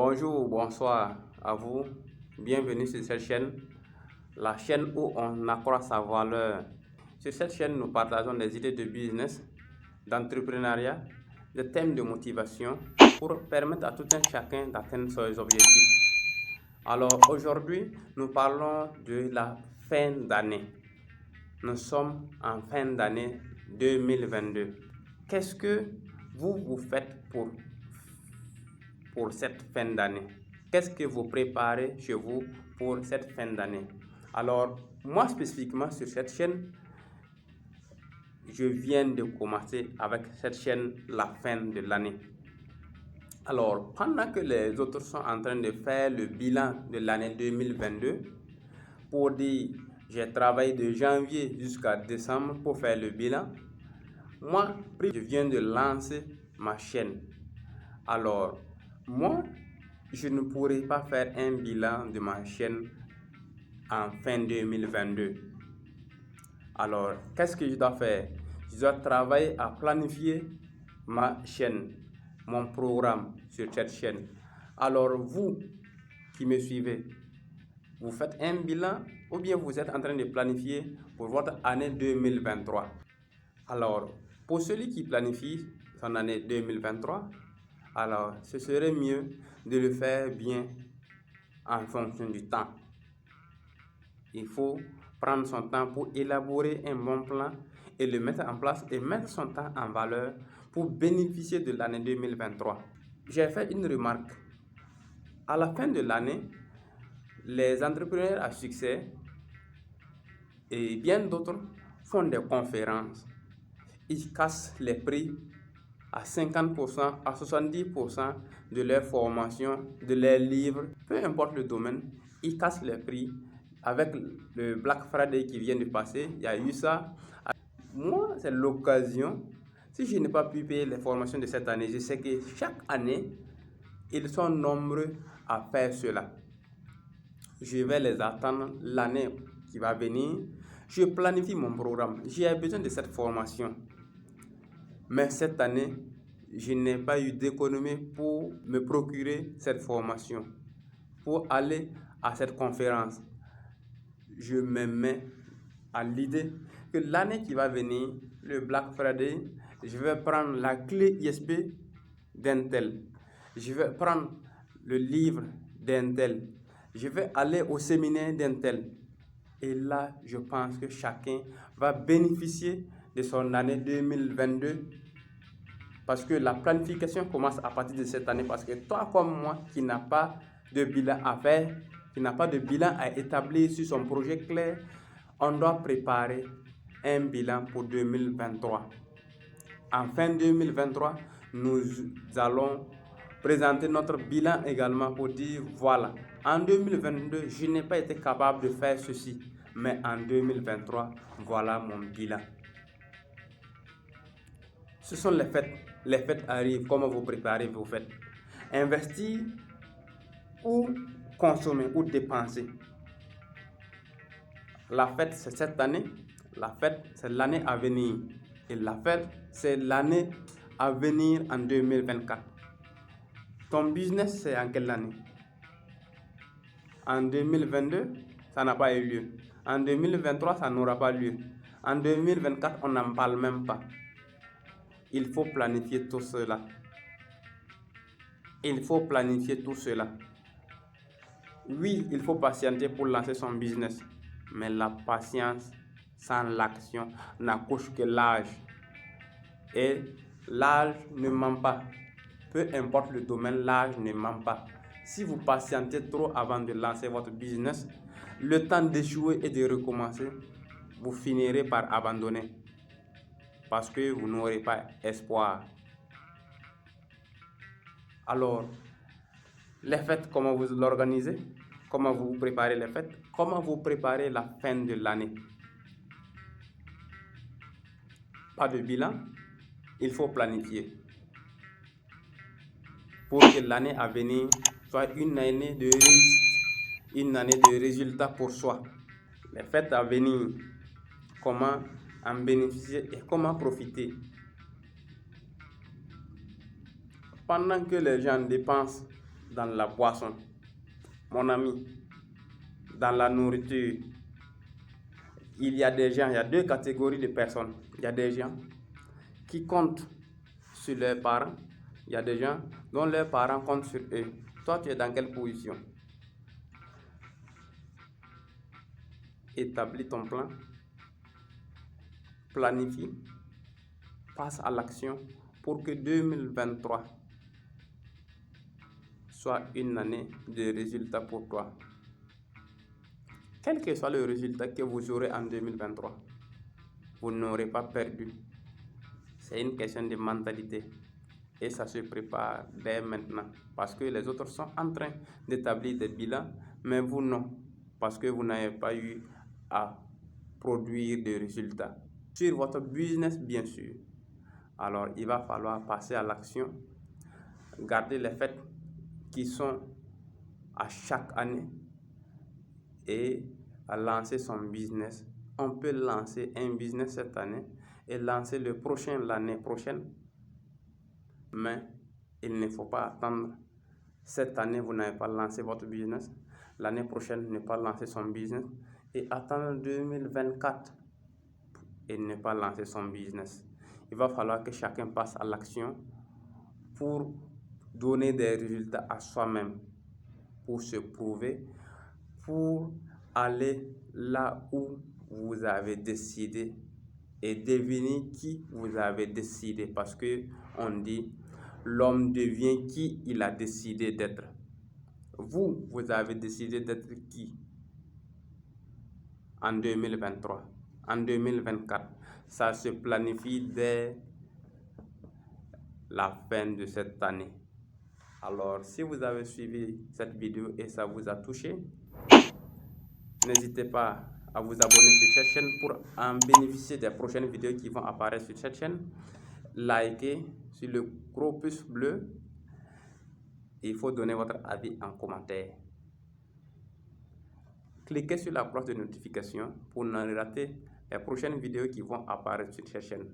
Bonjour, bonsoir à vous. Bienvenue sur cette chaîne, la chaîne où on accroît sa valeur. Sur cette chaîne, nous partageons des idées de business, d'entrepreneuriat, des thèmes de motivation pour permettre à tout un chacun d'atteindre ses objectifs. Alors aujourd'hui, nous parlons de la fin d'année. Nous sommes en fin d'année 2022. Qu'est-ce que vous faites pour cette fin d'année? Qu'est-ce que vous préparez chez vous pour cette fin d'année? Alors, moi spécifiquement sur cette chaîne, je viens de commencer avec cette chaîne la fin de l'année. Alors, pendant que les autres sont en train de faire le bilan de l'année 2022, pour dire j'ai travaillé de janvier jusqu'à décembre pour faire le bilan, moi, je viens de lancer ma chaîne. Alors, moi, je ne pourrai pas faire un bilan de ma chaîne en fin 2022. Alors, qu'est-ce que je dois faire? Je dois travailler à planifier ma chaîne, mon programme sur cette chaîne. Alors, vous qui me suivez, vous faites un bilan ou bien vous êtes en train de planifier pour votre année 2023. Alors, pour celui qui planifie son année 2023, alors ce serait mieux de le faire bien en fonction du temps. Il faut prendre son temps pour élaborer un bon plan et le mettre en place et mettre son temps en valeur pour bénéficier de l'année 2023. J'ai fait une remarque. À la fin de l'année, les entrepreneurs à succès et bien d'autres font des conférences. Ils cassent les prix à 50%, à 70% de leur formation, de leurs livres, peu importe le domaine, ils cassent les prix. Avec le Black Friday qui vient de passer, il y a eu ça. Moi, c'est l'occasion. Si je n'ai pas pu payer les formations de cette année, je sais que chaque année, ils sont nombreux à faire cela. Je vais les attendre l'année qui va venir. Je planifie mon programme. J'ai besoin de cette formation. Mais cette année, je n'ai pas eu d'économie pour me procurer cette formation, pour aller à cette conférence. Je me mets à l'idée que l'année qui va venir, le Black Friday, je vais prendre la clé ISP d'un tel. Je vais prendre le livre d'un tel. Je vais aller au séminaire d'un tel. Et là, je pense que chacun va bénéficier de son année 2022 parce que la planification commence à partir de cette année. Parce que toi comme moi qui n'a pas de bilan à faire, qui n'a pas de bilan à établir sur son projet clair, on doit préparer un bilan pour 2023. En fin 2023, nous allons présenter notre bilan également pour dire voilà, en 2022, je n'ai pas été capable de faire ceci, mais en 2023, voilà mon bilan. Ce sont les fêtes. Les fêtes arrivent. Comment vous préparez vos fêtes? Investir ou consommer ou dépenser? La fête, c'est cette année. La fête, c'est l'année à venir. Et la fête, c'est l'année à venir en 2024. Ton business, c'est en quelle année? En 2022, ça n'a pas eu lieu. En 2023, ça n'aura pas lieu. En 2024, on n'en parle même pas. Il faut planifier tout cela. Il faut planifier tout cela. Oui, il faut patienter pour lancer son business. Mais la patience sans l'action n'accouche que l'âge. Et l'âge ne ment pas. Peu importe le domaine, l'âge ne ment pas. Si vous patientez trop avant de lancer votre business, le temps d'échouer et de recommencer, vous finirez par abandonner. Parce que vous n'aurez pas espoir. Alors, les fêtes, comment vous l'organisez? Comment vous préparez les fêtes? Comment vous préparez la fin de l'année? Pas de bilan, il faut planifier. Pour que l'année à venir soit une année de réussite, une année de résultats pour soi. Les fêtes à venir, comment en bénéficier et comment profiter? Pendant que les gens dépensent dans la boisson, mon ami, dans la nourriture, il y a des gens, il y a deux catégories de personnes. Il y a des gens qui comptent sur leurs parents, il y a des gens dont leurs parents comptent sur eux. Toi, tu es dans quelle position? Établis ton plan, planifie, passe à l'action pour que 2023 soit une année de résultats pour toi. Quel que soit le résultat que vous aurez en 2023, vous n'aurez pas perdu. C'est une question de mentalité et ça se prépare dès maintenant parce que les autres sont en train d'établir des bilans, mais vous non, parce que vous n'avez pas eu à produire des résultats sur votre business, bien sûr. Alors il va falloir passer à l'action, garder les fêtes qui sont à chaque année et à lancer son business. On peut lancer un business cette année et lancer le prochain l'année prochaine, mais il ne faut pas attendre. Cette année, vous n'avez pas lancé votre business, l'année prochaine, ne pas lancer son business et attendre 2024 et ne pas lancer son business. Il va falloir que chacun passe à l'action pour donner des résultats à soi-même, pour se prouver, pour aller là où vous avez décidé et devenir qui vous avez décidé, parce que on dit l'homme devient qui il a décidé d'être. Vous avez décidé d'être qui en 2023, en 2024. Ça se planifie dès la fin de cette année. Alors, si vous avez suivi cette vidéo et ça vous a touché, n'hésitez pas à vous abonner sur cette chaîne pour en bénéficier des prochaines vidéos qui vont apparaître sur cette chaîne. Likez sur le gros pouce bleu. Il faut donner votre avis en commentaire. Cliquez sur la cloche de notification pour ne rater les prochaines vidéos qui vont apparaître sur cette chaîne.